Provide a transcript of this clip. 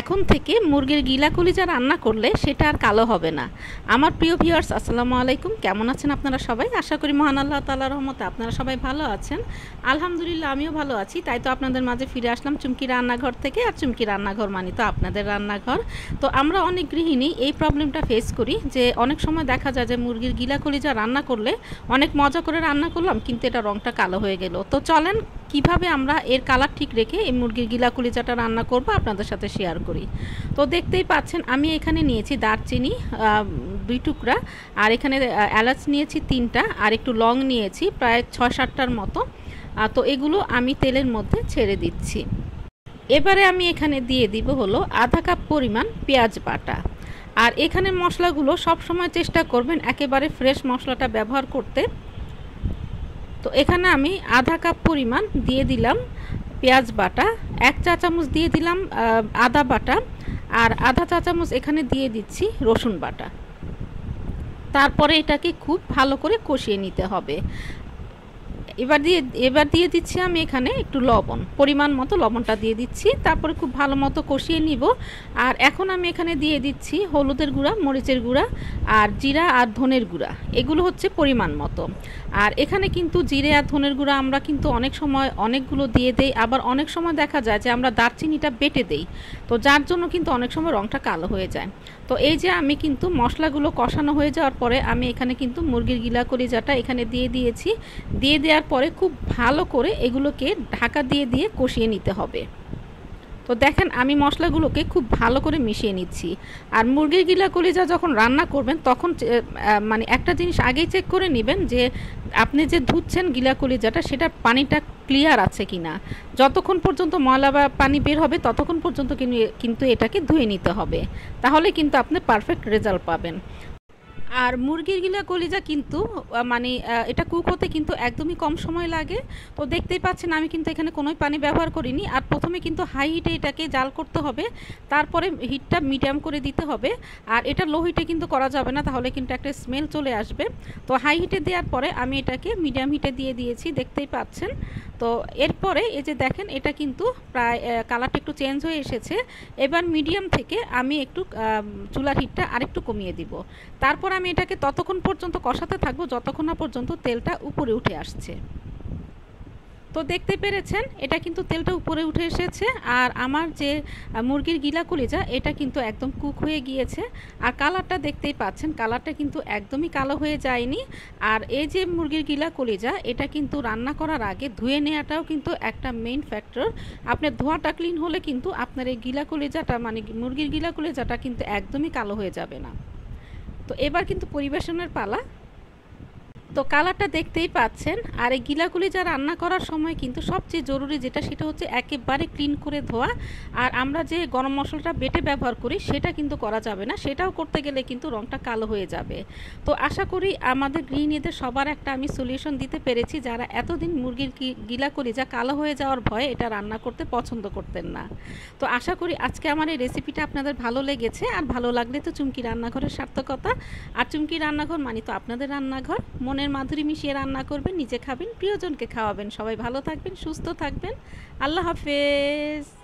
এখন থেকে মুরগির গিলা কলিজা রান্না করলে সেটা আর কালো হবে না। আমার প্রিয় ভিউয়ার্স, আসসালামু আলাইকুম। কেমন আছেন আপনারা সবাই? আশা করি মহান আল্লাহ তাআলার রহমতে আপনারা সবাই ভালো আছেন। আলহামদুলিল্লাহ, আমিও ভালো আছি। তাই তো আপনাদের মাঝে ফিরে আসলাম চুমকি রান্নাঘর থেকে। আর চুমকি রান্নাঘর মানে তো আপনাদের রান্নাঘর। তো আমরা অনেক গৃহিণী এই প্রবলেমটা ফেস করি যে অনেক সময় দেখা যায় যে মুরগির গিলা কলিজা রান্না করলে অনেক মজা করে রান্না করলাম, কিন্তু এটা রঙটা কালো হয়ে গেল। তো চলেন কিভাবে আমরা এর কালার ঠিক রেখে এই মুরগির গিলা কলিজাটা রান্না করব আপনাদের সাথে শেয়ার করি। তো দেখতেই পাচ্ছেন আমি এখানে নিয়েছি দারচিনি 2 টুকরা, আর এখানে এলাচ নিয়েছি 3টা, আর একটু লং নিয়েছি প্রায় 6-7টার মতো। তো এগুলো আমি তেলের মধ্যে ছেড়ে দিচ্ছি। এবারে আমি এখানে দিয়ে দিব হলো আধা কাপ পরিমাণ পেঁয়াজ বাটা। আর এখানে মশলাগুলো সব সময় চেষ্টা করবেন একেবারে ফ্রেশ মশলাটা ব্যবহার করতে। তো এখানে আমি আধা কাপ পরিমাণ দিয়ে দিলাম পেঁয়াজ বাটা, 1 চা চামচ দিয়ে দিলাম আদা বাটা, আর আধা চা চামচ এখানে দিয়ে দিচ্ছি রসুন বাটা। তারপরে এটাকে খুব ভালো করে কষিয়ে নিতে হবে। এবার দিয়ে দিচ্ছি আমি এখানে একটু লবণ, পরিমাণ মতো লবণটা দিয়ে দিচ্ছি। তারপরে খুব ভালো মতো কষিয়ে নিব। আর এখন আমি এখানে দিয়ে দিচ্ছি হলুদের গুঁড়া, মরিচের গুঁড়া, আর জিরা আর ধনের গুঁড়া। এগুলো হচ্ছে পরিমাণ মতো। আর এখানে কিন্তু জিরে আর ধনের গুঁড়া আমরা কিন্তু অনেক সময় অনেকগুলো দিয়ে দেই, আবার অনেক সময় দেখা যায় যে আমরা দারচিনিটা বেটে দেই। তো যার জন্য কিন্তু অনেক সময় রঙটা কালো হয়ে যায়। তো এই যে আমি কিন্তু মশলাগুলো কষানো হয়ে যাওয়ার পরে আমি এখানে কিন্তু মুরগির গিলা কলিজাটা এখানে দিয়ে দিয়েছি। দিয়ে দেওয়ার পরে খুব ভালো করে এগুলোকে ঢাকা দিয়ে দিয়ে কষিয়ে নিতে হবে। তো দেখেন আমি মশলাগুলোকে খুব ভালো করে মিশিয়ে নিচ্ছি। আর মুরগির গিলা কলিজা যখন রান্না করবেন তখন মানে একটা জিনিস আগেই চেক করে নেবেন যে আপনি যে ধুচ্ছেন গিলা কলিজাটা সেটার পানিটা ক্লিয়ার আছে কিনা। যতক্ষণ পর্যন্ত ময়লা বা পানি বের হবে ততক্ষণ পর্যন্ত কিন্তু এটাকে ধুয়ে নিতে হবে, তাহলে কিন্তু আপনি পারফেক্ট রেজাল্ট পাবেন। আর মুরগির গিলা কলিজা কিন্তু মানে এটা কুক হতে কিন্তু একদমই কম সময় লাগে। তো দেখতেই পাচ্ছেন আমি কিন্তু এখানে কোনোই পানি ব্যবহার করিনি। আর প্রথমে কিন্তু হাই হিটে এটাকে জাল করতে হবে, তারপরে হিটটা মিডিয়াম করে দিতে হবে। আর এটা লো হিটে কিন্তু করা যাবে না, তাহলে কিন্তু একটা স্মেল চলে আসবে। তো হাই হিটে দেওয়ার পরে আমি এটাকে মিডিয়াম হিটে দিয়ে দিয়েছি, দেখতেই পাচ্ছেন। তো এরপরে এই যে দেখেন এটা কিন্তু প্রায় কালারটা একটু চেঞ্জ হয়ে এসেছে। এবার মিডিয়াম থেকে আমি একটু চুলার হিটটা আরেকটু কমিয়ে দিব। তারপর আমি এটাকে ততক্ষণ পর্যন্ত কষাতে থাকবো যতক্ষণ না পর্যন্ত তেলটা উপরে উঠে আসছে। তো দেখতে পেরেছেন এটা কিন্তু তেলটা উপরে উঠে এসেছে। আর আমার যে মুরগির গিলা কলিজা এটা কিন্তু একদম কুক হয়ে গিয়েছে। আর কালারটা দেখতেই পাচ্ছেন, কালারটা কিন্তু একদমই কালো হয়ে যায়নি। আর এই যে মুরগির গিলা কলিজা এটা কিন্তু রান্না করার আগে ধুয়ে নেওয়াটাও কিন্তু একটা মেইন ফ্যাক্টর। আপনার ধোয়াটা ক্লিন হলে কিন্তু আপনার এই গিলা কলিজাটা মানে মুরগির গিলা কলিজাটা কিন্তু একদমই কালো হয়ে যাবে না। তো এবার কিন্তু পরিবেশনের পালা। তো কালারটা দেখতেই পাচ্ছেন। আর এই গিলা কলিজা রান্না করার সময় কিন্তু সবচেয়ে জরুরি যেটা সেটা হচ্ছে একেবারে ক্লিন করে ধোয়া। আর আমরা যে গরম মশলাটা বেটে ব্যবহার করি সেটা কিন্তু করা যাবে না, সেটাও করতে গেলে কিন্তু রঙটা কালো হয়ে যাবে। তো আশা করি আমাদের গৃহিণীদের সবার একটা আমি সলিউশন দিতে পেরেছি, যারা এতদিন মুরগির গিলা কলিজা কালো হয়ে যাওয়ার ভয়ে এটা রান্না করতে পছন্দ করতেন না। তো আশা করি আজকে আমার এই রেসিপিটা আপনাদের ভালো লেগেছে। আর ভালো লাগলে তো চুমকি রান্নাঘরের সার্থকতা। আর চুমকি রান্নাঘর মানে তো আপনাদের রান্নাঘর। মনের মাধুরী মিশিয়ে রান্না করবেন, নিজে খাবেন, প্রিয়জনকে খাওয়াবেন। সবাই ভালো থাকবেন, সুস্থ থাকবেন। আল্লাহ হাফেজ।